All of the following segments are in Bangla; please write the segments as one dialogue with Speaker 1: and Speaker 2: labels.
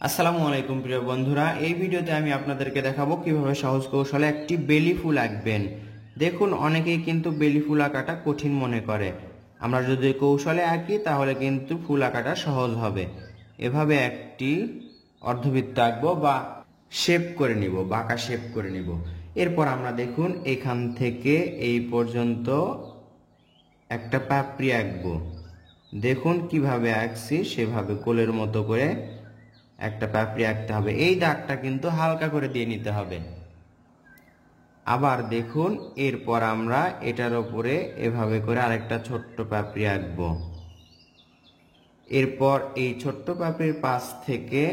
Speaker 1: আসসালামু আলাইকুম প্রিয় বন্ধুরা, এই ভিডিওতে আমি আপনাদেরকে দেখাবো কিভাবে সহজ কৌশলে একটি বেলি ফুল আঁকবেন। দেখুন, অনেকেই কিন্তু বেলি ফুল আঁকাটা কঠিন মনে করে। আমরা যদি কৌশলে আঁকি তাহলে কিন্তু ফুল আঁকাটা সহজ হবে। এভাবে একটি অর্ধবৃত্ত আঁকবো বা শেপ করে নিব, বাঁকা শেপ করে নিব। এরপর আমরা দেখুন এখান থেকে এই পর্যন্ত একটা পাপড়ি আঁকবো। দেখুন কিভাবে আঁকছি, সেভাবে কোলের মতো করে একটা পাপড়ি আঁকতে হবে। এই দাগটা কিন্তু হালকা করে দিয়ে নিতে হবে। আবার দেখুন, এরপর আমরা এটার উপরে এভাবে করে আরেকটা ছোট্ট পাপড়ি আঁকবো। এরপর এই ছোট্ট পাপড়ির পাশ থেকে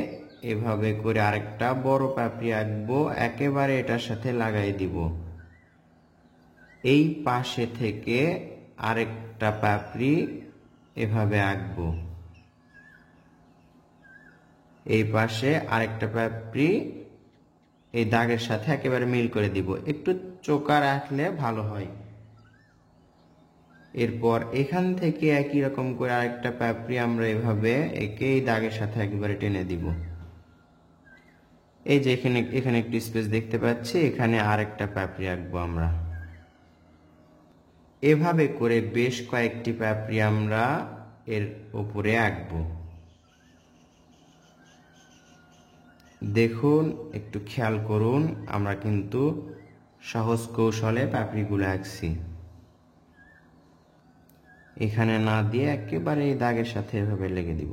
Speaker 1: এভাবে করে আরেকটা বড় পাপড়ি আঁকবো, একেবারে এটার সাথে লাগাই দিব। এই পাশে থেকে আরেকটা পাপড়ি এভাবে আঁকবো, এই পাশে আরেকটা পাপড়ি এই দাগের সাথে একেবারে মিল করে দিব। একটু চোকা রাখলে ভালো হয়। এরপর এখান থেকে একই রকম করে আরেকটা পাপড়ি আমরা এভাবে একে এই দাগের সাথে একেবারে টেনে দিব। এই যে এখানে একটু স্পেস দেখতে পাচ্ছি, এখানে আরেকটা পাপড়ি আঁকবো আমরা। এভাবে করে বেশ কয়েকটি পাপড়ি আমরা এর উপরে আঁকবো। দেখুন, একটু খেয়াল করুন, আমরা কিন্তু সহজ কৌশলে পাপড়িগুলো আঁকছি। এখানে না দিয়ে একেবারে এই দাগের সাথে এভাবে লেগে দিব,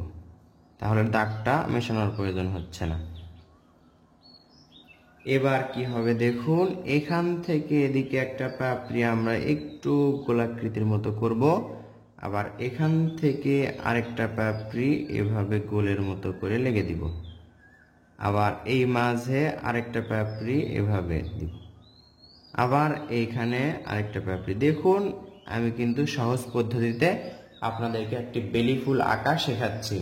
Speaker 1: তাহলে দাগটা মেশানোর প্রয়োজন হচ্ছে না। এবার কি হবে দেখুন, এখান থেকে এদিকে একটা পাপড়ি আমরা একটু গোলাকৃতির মতো করব, আবার এখান থেকে আরেকটা পাপড়ি এভাবে গোলের মতো করে লেগে দিব, আবার এই মাঝে আরেকটা পাপড়ি এভাবে দিব, আবার এইখানে আরেকটা পাপড়ি। দেখুন, আমি কিন্তু সহজ পদ্ধতিতে আপনাদেরকে একটি বেলি ফুল আঁকা শেখাচ্ছি।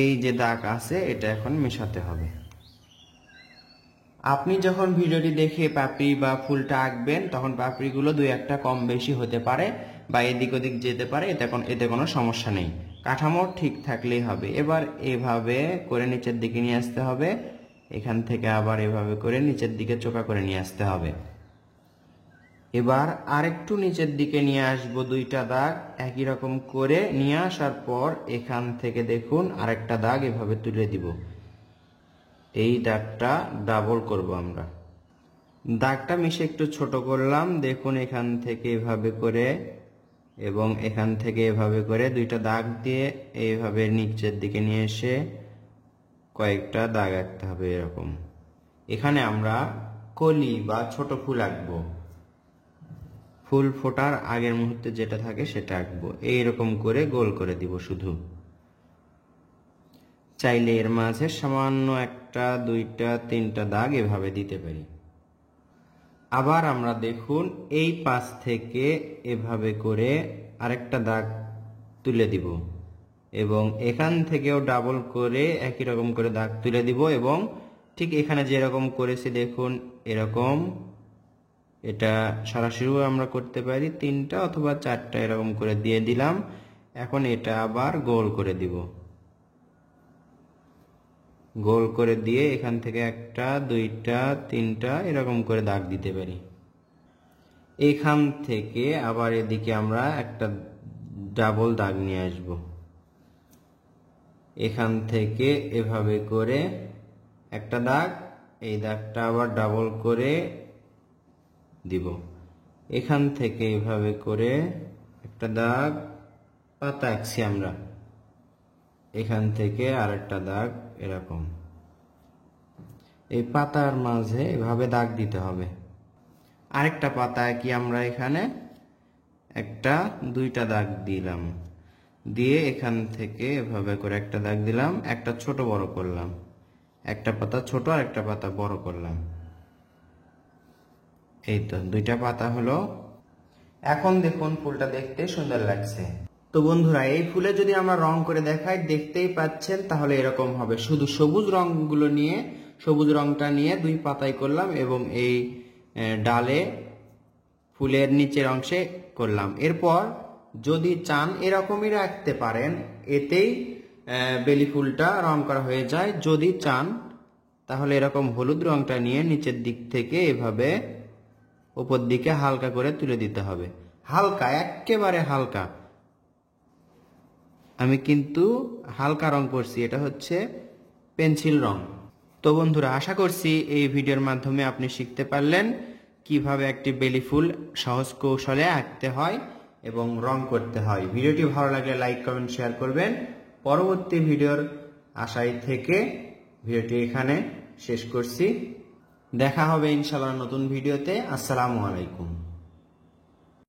Speaker 1: এই যে দাগ আছে এটা এখন মেশাতে হবে। আপনি যখন ভিডিওটি দেখে পাপড়ি বা ফুলটা আঁকবেন তখন পাপড়িগুলো দুই একটা কম বেশি হতে পারে বা এদিক ওদিক যেতে পারে, এতে কোনো সমস্যা নেই। কাঠামো ঠিক থাকলেই হবে। এবার এভাবে করে নিচের দিকে নিয়ে আসতে হবে, এখান থেকে আবার এভাবে করে নিচের দিকে চোকা করে নিয়ে আসতে হবে। এবার আরেকটু নিচের দিকে নিয়ে আসবো, দুইটা দাগ একই রকম করে নিয়ে আসার পর এখান থেকে দেখুন আরেকটা দাগ এভাবে তুলে দিব। এই দাগটা ডাবল করব আমরা। দাগটা মিশে একটু ছোট করলাম। দেখুন, এখান থেকে এভাবে করে এবং এখান থেকে এভাবে করে দুইটা দাগ দিয়ে এইভাবে নিচের দিকে নিয়ে এসে কয়েকটা দাগ আঁকতে হবে এরকম। এখানে আমরা কলি বা ছোট ফুল আঁকবো। ফুল ফোটার আগের মুহূর্তে যেটা থাকে সেটা আঁকবো। এইরকম করে গোল করে দিব শুধু। চাইলে এর মাঝে সামান্য একটা, দুইটা, তিনটা দাগ এভাবে দিতে পারি। আবার আমরা দেখুন এই পাশ থেকে এভাবে করে আরেকটা দাগ তুলে দিব এবং এখান থেকেও ডাবল করে একই রকম করে দাগ তুলে দিব এবং ঠিক এখানে যেরকম করেছি দেখুন এরকম, এটা সরাসরিও আমরা করতে পারি, তিনটা অথবা চারটা এরকম করে দিয়ে দিলাম। এখন এটা আবার গোল করে দিব। গোল করে দিয়ে এখান থেকে একটা, দুইটা, তিনটা এরকম করে দাগ দিতে পারি। এখান থেকে আবার এদিকে আমরা একটা ডাবল দাগ নিয়ে আসব। এখান থেকে এভাবে করে একটা দাগ, এই দাগটা আবার ডাবল করে দিব। এখান থেকে এভাবে করে একটা দাগ, পাতা আঁকছি আমরা, এখান থেকে আরেকটা দাগ এরকম। এই পাতার মাঝে এভাবে দাগ দিতে হবে। আরেকটা পাতা কি আমরা এখানে একটা, দুইটা দাগ দিলাম, দিয়ে এখান থেকে এভাবে করে একটা দাগ দিলাম, একটা ছোট বড় করলাম, একটা পাতা ছোট আর একটা পাতা বড় করলাম। এই তো দুইটা পাতা হলো। এখন দেখুন ফুলটা দেখতে সুন্দর লাগছে। তো বন্ধুরা, এই ফুলে যদি আমরা রং করে দেখাই দেখতেই পাচ্ছেন তাহলে এরকম হবে। শুধু সবুজ রংগুলো নিয়ে, সবুজ রংটা নিয়ে দুই পাতায় করলাম এবং এই ডালে ফুলের নিচের অংশে করলাম। এরপর যদি চান এরকমই রাখতে পারেন, এতেই বেলি ফুলটা রং করা হয়ে যায়। যদি চান তাহলে এরকম হলুদ রংটা নিয়ে নিচের দিক থেকে এভাবে উপর দিকে হালকা করে তুলে দিতে হবে, হালকা, একেবারে হালকা। আমি কিন্তু হালকা রং করছি, এটা হচ্ছে পেন্সিল রং। তো বন্ধুরা, আশা করছি এই ভিডিওর মাধ্যমে আপনি শিখতে পারলেন কিভাবে একটি বেলি ফুল সহজ কৌশলে আঁকতে হয় এবং রং করতে হয়। ভিডিওটি ভালো লাগলে লাইক, কমেন্ট, শেয়ার করবেন। পরবর্তী ভিডিওর আশায় থেকে ভিডিওটি এখানে শেষ করছি। দেখা হবে ইনশাআল্লাহ নতুন ভিডিওতে। আসসালামু আলাইকুম।